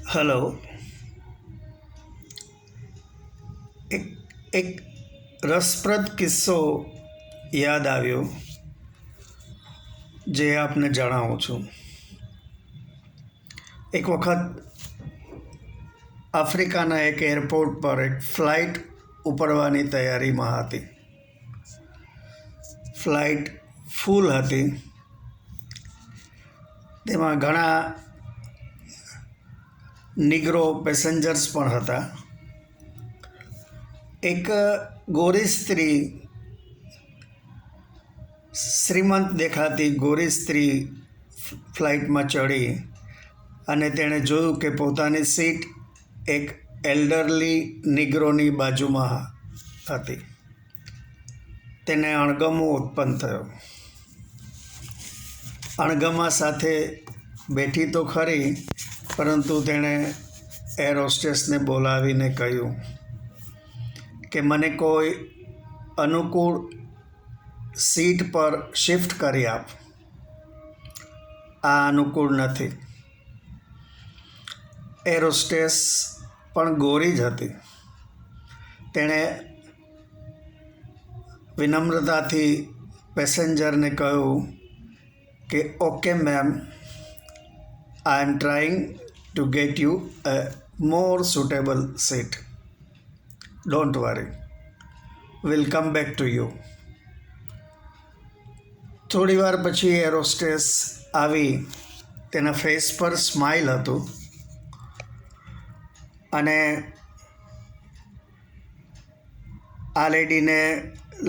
Hello. એક એક રસપ્રદ કિસ્સો યાદ આવ્યો જે આપને જણાવું છું. એક વખત આફ્રિકાના એક એરપોર્ટ પર એક ફ્લાઇટ ઉપડવાની તૈયારીમાં હતી. ફ્લાઇટ ફૂલ હતી. તેમાં ઘણા નિગ્રો પેસેન્જર્સ પણ હતા. એક ગોરી સ્ત્રી, શ્રીમંત દેખાતી ગોરી સ્ત્રી ફ્લાઇટમાં ચડી અને તેણે જોયું કે પોતાની સીટ એક એલ્ડરલી નિગ્રોની બાજુમાં હતી. તેને અણગમો ઉત્પન્ન થયો. અણગમા સાથે બેઠી તો ખરી, પરંતુ તેણે એર હોસ્ટેસને બોલાવીને કહ્યું કે મને કોઈ અનુકૂળ સીટ પર શિફ્ટ કરી આપ. આ અનુકૂળ નથી. એર હોસ્ટેસ પણ ગોરી જ હતી. તેણે વિનમ્રતાથી પેસેન્જરને કહ્યું કે okay ma'am, I am trying to get you a more suitable seat. Don't worry, will come back to you. થોડી વાર પછી એર હોસ્ટેસ આવી. તેના ફેસ પર સ્માઇલ હતું અને આ લેડીને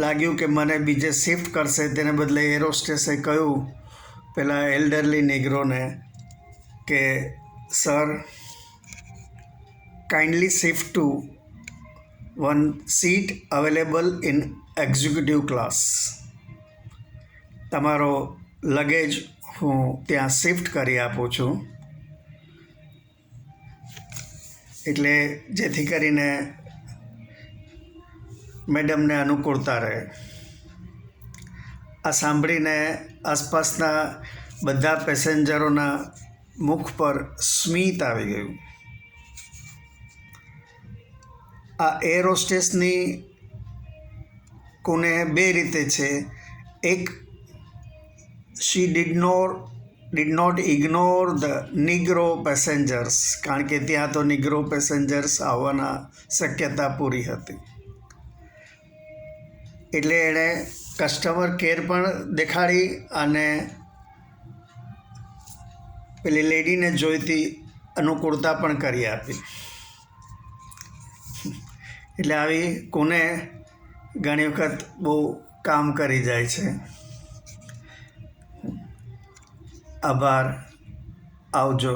લાગ્યું કે મને બીજે શિફ્ટ કરશે. તેને બદલે એર હોસ્ટેસે કહ્યું પેલા એલ્ડરલી નિગ્રોને કે sir, kindly shift to one seat available in executive class. તમારો લગેજ હું ત્યાં શિફ્ટ કરી આપું છું, એટલે જેથી કરીને મેડમને અનુકૂળતા રહે. આ સાંભળીને આસપાસના બધા પેસેન્જરોના મુખ પર સ્મિત આવી ગયું. આ એર હોસ્ટેસની કુને બે રીતે છે. એક, she did not ignore the Negro passengers, કારણ કે ત્યાં તો નિગ્રો પેસેન્જર્સ આવવાના શક્યતા પૂરી હતી. એટલે એણે કસ્ટમર કેર પણ દેખાડી અને પેલી લેડીને જોઈતી અનુકૂળતા પણ કરી આપી. એટલે આવી કોને ઘણી વખત બહુ કામ કરી જાય છે. આભાર. આવજો.